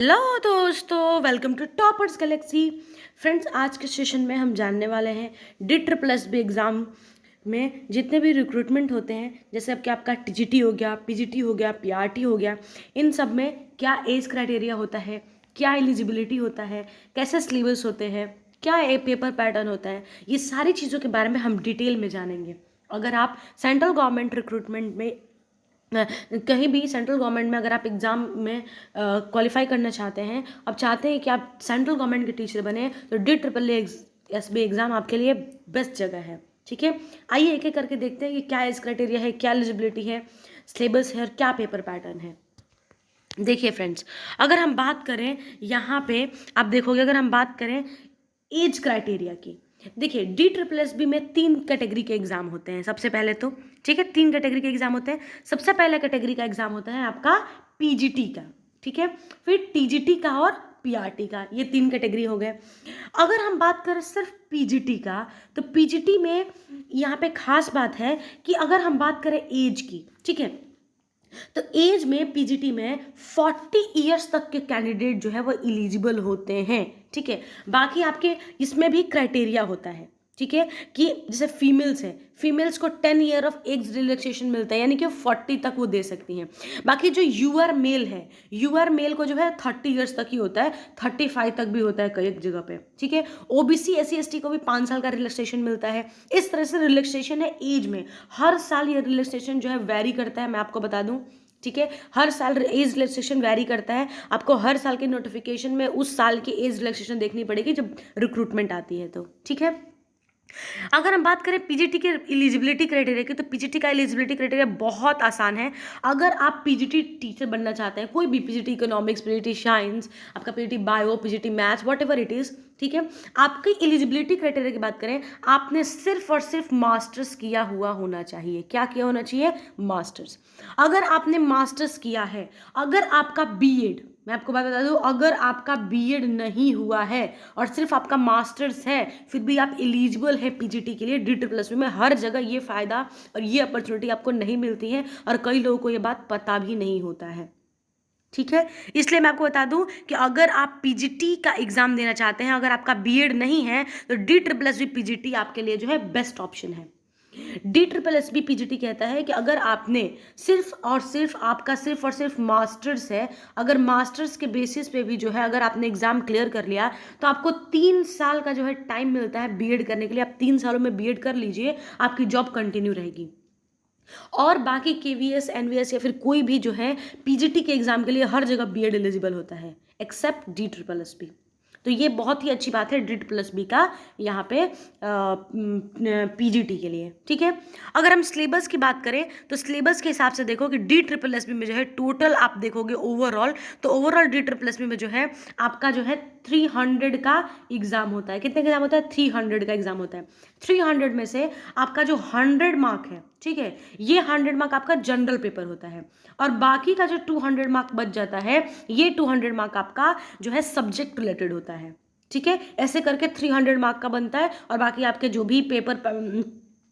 Hello दोस्तों, welcome to Toppers Galaxy. Friends, आज के सेशन में हम जानने वाले हैं DIIT+B एग्ज़ाम में जितने भी रिक्रूटमेंट होते हैं, जैसे अब क्या आपका टीजीटी हो गया, पीजीटी हो गया, पीआरटी हो गया, इन सब में क्या एज क्राइटेरिया होता है, क्या एलिजिबिलिटी होता है, कैसे सिलेबस होते हैं, क्या पेपर पैटर्न होता है, ये सारी चीज़ों के बारे में हम डिटेल में जानेंगे। अगर आप सेंट्रल गवर्नमेंट रिक्रूटमेंट में कहीं भी सेंट्रल गवर्नमेंट में अगर आप एग्ज़ाम में क्वालिफाई करना चाहते हैं, अब चाहते हैं कि आप सेंट्रल गवर्नमेंट के टीचर बने, तो DIIT+B एग्ज़ाम आपके लिए बेस्ट जगह है। ठीक है, आइए एक एक करके देखते हैं कि क्या एज क्राइटेरिया है, क्या एलिजिबिलिटी है, सिलेबस है और क्या पेपर पैटर्न है। देखिए फ्रेंड्स, अगर हम बात करें यहाँ पे, आप देखोगे अगर हम बात करें एज क्राइटेरिया की, देखिए DIIT+B में 3 कैटेगरी के एग्जाम होते हैं। सबसे पहले तो ठीक है, 3 कैटेगरी के एग्जाम होते हैं। सबसे पहला कैटेगरी का एग्जाम होता है आपका पीजीटी का, ठीक है, फिर टीजीटी का और पीआरटी का, ये 3 कैटेगरी हो गए। अगर हम बात करें सिर्फ पीजीटी का, तो पीजीटी में यहाँ पे खास बात है कि अगर हम बात करें एज की, ठीक है, तो एज में पीजीटी में 40 इयर्स तक के कैंडिडेट जो है वो एलिजिबल होते हैं। ठीक है, बाकी आपके इसमें भी क्राइटेरिया होता है, ठीक है, कि जैसे फीमेल्स है, फीमेल्स को 10 ईयर ऑफ एज रिलैक्सेशन मिलता है, यानी कि 40 तक वो दे सकती हैं। बाकी जो यूआर मेल है, यूआर मेल को जो है 30 इयर्स तक ही होता है, 35 तक भी होता है कई एक जगह पे। ठीक है, ओबीसी SC ST को भी 5 साल का रिलैक्सेशन मिलता है। इस तरह से रिलैक्सेशन है एज में, हर साल ये रिलैक्सेशन जो है वेरी करता है, मैं आपको बता दूं। ठीक है, हर साल एज रिलैक्सेशन वेरी करता है। आपको हर साल के नोटिफिकेशन में उस साल की एज रिलैक्सेशन देखनी पड़ेगी जब रिक्रूटमेंट आती है तो। ठीक है, अगर हम बात करें पीजीटी के एलिजिबिलिटी क्राइटेरिया की, तो पीजीटी का एलिजिबिलिटी क्राइटेरिया बहुत आसान है। अगर आप पीजीटी टीचर बनना चाहते हैं, कोई भी पीजीटी इकोनॉमिक्स, पीजीटी साइंस, आपका PGT bio, PGT maths, what ever it is, ठीक है, आपकी एलिजिबिलिटी क्राइटेरिया की बात करें, आपने सिर्फ और सिर्फ मास्टर्स किया हुआ होना चाहिए। क्या किया होना चाहिए? मास्टर्स। अगर आपने मास्टर्स किया है, अगर आपका बीएड, मैं आपको बात बता दूं, अगर आपका बीएड नहीं हुआ है और सिर्फ आपका मास्टर्स है, फिर भी आप एलिजिबल है पीजीटी के लिए। DIIT+B में हर जगह ये फ़ायदा और ये अपॉर्चुनिटी आपको नहीं मिलती है और कई लोगों को ये बात पता भी नहीं होता है। ठीक है, इसलिए मैं आपको बता दूं कि अगर आप पीजीटी का एग्जाम देना चाहते हैं, अगर आपका बीएड नहीं है, तो DIIT+B पीजीटी आपके लिए जो है बेस्ट ऑप्शन है। DIIT+B पीजीटी कहता है कि अगर आपने सिर्फ और सिर्फ मास्टर्स है, अगर मास्टर्स के बेसिस पे भी जो है अगर आपने एग्जाम क्लियर कर लिया, तो आपको 3 साल का जो है टाइम मिलता है बीएड करने के लिए। आप 3 सालों में बीएड कर लीजिए, आपकी जॉब कंटिन्यू रहेगी। और बाकी केवीएस, एनवीएस या फिर कोई भी जो है पीजीटी के एग्जाम के लिए हर जगह बीएड एलिजिबल होता है, एक्सेप्ट DIIT+B। तो ये बहुत ही अच्छी बात है DIIT+B का यहाँ पे पीजीटी के लिए। ठीक है, अगर हम सिलेबस की बात करें, तो सिलेबस के हिसाब से देखो कि DIIT+B में जो है टोटल आप देखोगे ओवरऑल, तो ओवरऑल DIIT+B में जो है आपका जो है 300 का एग्जाम होता है। कितने का एग्जाम होता है? 300 का एग्जाम होता है। 300 में से आपका जो 100 मार्क है, ठीक है, ये 100 मार्क आपका जनरल पेपर होता है और बाकी का जो 200 मार्क बच जाता है, ये 200 मार्क आपका जो है सब्जेक्ट रिलेटेड होता है। ठीक है, ऐसे करके 300 मार्क का बनता है और बाकी आपके जो भी पेपर,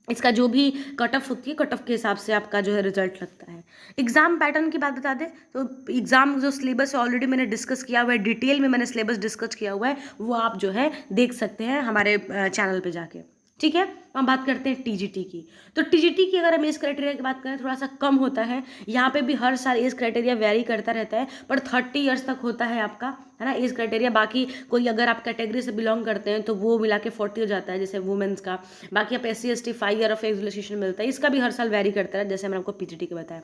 इसका जो भी कट ऑफ होती है, कट ऑफ के हिसाब से आपका जो है रिजल्ट लगता है। एग्जाम पैटर्न की बात बता दें, तो एग्जाम जो सिलेबस ऑलरेडी मैंने डिस्कस किया हुआ है, डिटेल में मैंने सिलेबस डिस्कस किया हुआ है, वो आप जो है देख सकते हैं हमारे चैनल पे जाके। ठीक है, हम बात करते हैं टीजीटी की। तो टीजीटी की अगर हम एज क्राइटेरिया की बात करें, थोड़ा सा कम होता है। यहाँ पे भी हर साल एज क्राइटेरिया वेरी करता रहता है, पर 30 ईयर्स तक होता है आपका, है ना, एज क्राइटेरिया। बाकी कोई अगर आप कैटेगरी से बिलोंग करते हैं तो वो मिला के 40 हो जाता है, जैसे वुमेन्स का। बाकी आप SC ST 5 year of age relaxation मिलता है, इसका भी हर साल वेरी करता है, जैसे मैंने आपको पीजीटी के बताया।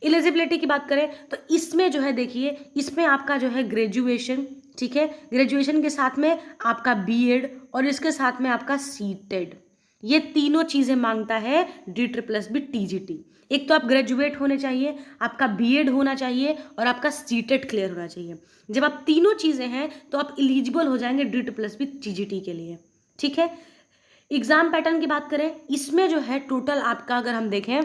एलिजिबिलिटी की बात करें, तो इसमें जो है देखिए, इसमें आपका जो है ग्रेजुएशन, ठीक है, ग्रेजुएशन के साथ में आपका बीएड और इसके साथ में आपका सीटेड, ये तीनों चीज़ें मांगता है DIIT+B टीजीटी। एक तो आप ग्रेजुएट होने चाहिए, आपका बीएड होना चाहिए और आपका सीटेड क्लियर होना चाहिए। जब आप तीनों चीज़ें हैं तो आप एलिजिबल हो जाएंगे DIIT+B टीजीटी के लिए। ठीक है, एग्जाम पैटर्न की बात करें, इसमें जो है टोटल आपका अगर हम देखें,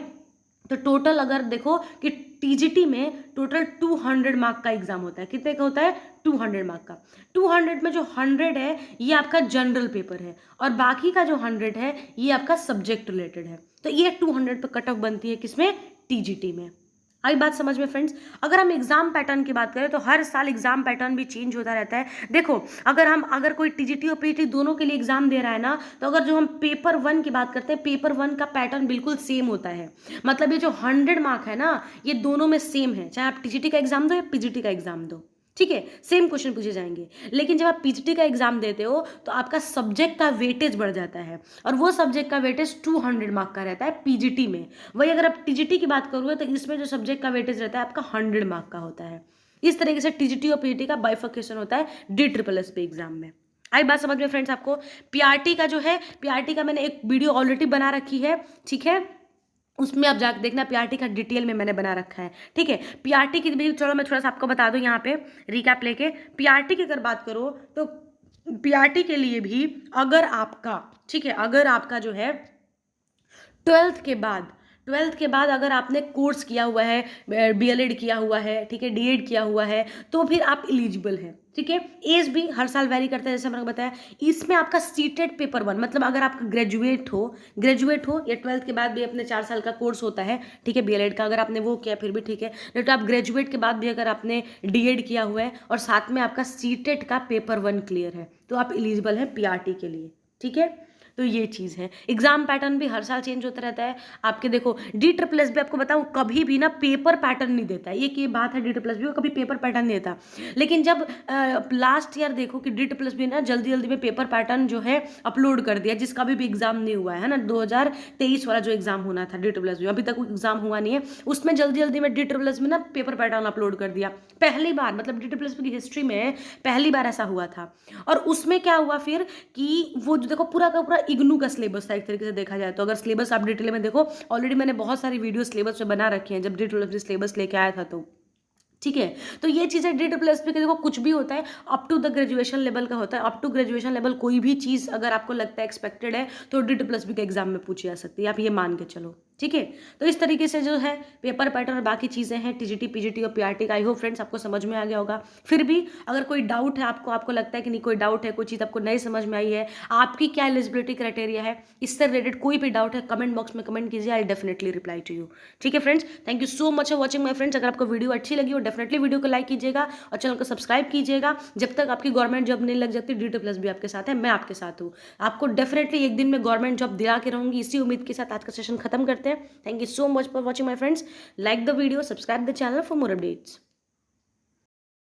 तो टोटल अगर देखो कि टीजीटी में टोटल 200 मार्क का एग्जाम होता है। कितने का होता है? 200 मार्क का। 200 में जो 100 है ये आपका जनरल पेपर है और बाकी का जो 100 है ये आपका सब्जेक्ट रिलेटेड है। तो ये 200 पे कट ऑफ बनती है किसमें? टीजीटी में। आई बात समझ में फ्रेंड्स। अगर हम एग्जाम पैटर्न की बात करें तो हर साल एग्जाम पैटर्न भी चेंज होता रहता है। देखो अगर कोई टीजीटी और पीटी दोनों के लिए एग्जाम दे रहा है ना, तो अगर जो हम पेपर 1 की बात करते हैं, पेपर 1 का पैटर्न बिल्कुल सेम होता है। मतलब ये जो 100 मार्क है ना, ये दोनों में सेम है, चाहे आप टीजीटी का एग्जाम दो या पीजीटी का एग्जाम दो, ठीक है, सेम क्वेश्चन पूछे जाएंगे। लेकिन जब आप पीजीटी का एग्जाम देते हो तो आपका सब्जेक्ट का वेटेज बढ़ जाता है, और वो सब्जेक्ट का वेटेज 200 मार्क का रहता है पीजीटी में। वही अगर आप टीजीटी की बात करोगे तो इसमें जो सब्जेक्ट का वेटेज रहता है आपका 100 मार्क का होता है। इस तरीके से टीजीटी और पीजीटी का बाइफर्केशन होता है DSSS एग्जाम में। आई बात समझ में फ्रेंड्स आपको। पीआरटी का जो है, पीआरटी का मैंने एक वीडियो ऑलरेडी बना रखी है, ठीक है, उसमें आप जाकर देखना, पीआरटी का डिटेल में मैंने बना रखा है, ठीक है। पीआरटी की भी चलो मैं थोड़ा सा आपको बता दूं यहाँ पे रिकैप लेके। पीआरटी की अगर बात करो तो पीआरटी के लिए भी अगर आपका, ठीक है, अगर आपका जो है 12th के बाद अगर आपने कोर्स किया हुआ है, बीएलएड किया हुआ है, ठीक है, डीएड किया हुआ है, तो फिर आप एलिजिबल हैं, ठीक है। एज भी हर साल वैरी करता है, जैसे मैंने बताया। इसमें आपका सीटेड पेपर 1, मतलब अगर आपका ग्रेजुएट हो या 12th के बाद भी अपने 4 साल का कोर्स होता है, ठीक है, बीएलएड का, अगर आपने वो किया फिर भी ठीक है। नहीं तो आप ग्रेजुएट के बाद भी अगर आपने डीएड किया हुआ है और साथ में आपका सीटेड का पेपर 1 क्लियर है, तो आप एलिजिबल हैं पीआरटी के लिए, ठीक है। तो ये चीज़ है। एग्जाम पैटर्न भी हर साल चेंज होता रहता है आपके। देखो DSSS भी आपको बताऊँ कभी भी ना पेपर पैटर्न नहीं देता है, एक ये बात है, DSSS भी कभी पेपर पैटर्न नहीं देता। लेकिन जब लास्ट ईयर देखो कि DSSS भी ना जल्दी जल्दी में पेपर पैटर्न जो है अपलोड कर दिया, जिसका भी एग्जाम नहीं हुआ है ना, 2023 वाला जो एग्जाम होना था DSSS में, अभी तक कोई एग्जाम हुआ नहीं है, उसमें जल्दी जल्दी में DSSS में ना पेपर पैटर्न अपलोड कर दिया पहली बार, मतलब DSSS की हिस्ट्री में पहली बार ऐसा हुआ था। और उसमें क्या हुआ फिर कि वो जो देखो पूरा का पूरा इग्नू का सिलेबस था एक तरीके से देखा जाए तो। अगर सिलेबस आप डिटेल में देखो, ऑलरेडी मैंने बहुत सारी वीडियो सिलेबस पे बना रखी हैं जब DSSS सिलेबस लेके आया था तो, ठीक है। तो ये चीज़ें DSSS पे देखो कुछ भी होता है up to the graduation level का होता है। अप टू ग्रेजुएशन लेवल कोई भी चीज़ अगर आपको लगता है एक्सपेक्टेड है तो DSSS के एग्जाम में पूछी जा सकती है, आप ये मान के चलो, ठीक है। तो इस तरीके से जो है पेपर पैटर्न और बाकी चीज़ें हैं टीजीटी, पीजीटी और पीआरटी का। आई होप फ्रेंड्स आपको समझ में आ गया होगा। फिर भी अगर कोई डाउट है आपको लगता है कि नहीं कोई डाउट है, कोई चीज़ आपको नहीं समझ में आई है, आपकी क्या एलिजिबिलिटी क्राइटेरिया है, इससे रिलेटेड कोई भी डाउट है, कमेंट बॉक्स में कमेंट कीजिए, I definitely reply to you, ठीक है friends. Thank you so much for watching my friends. अगर आपको वीडियो अच्छी लगी हो डेफिनेटली वीडियो को लाइक कीजिएगा और चैनल को सब्सक्राइब कीजिएगा। जब तक आपकी गवर्नमेंट जॉब नहीं लग जाती DSSS भी आपके साथ है, मैं आपके साथ हूँ। आपको डेफिनेटली एक दिन में गवर्नमेंट जॉब दिला के रहूंगी, इसी उम्मीद के साथ आज का सेशन खत्म करते हैं। Thank you so much for watching my friends. Like the video, subscribe the channel for more updates.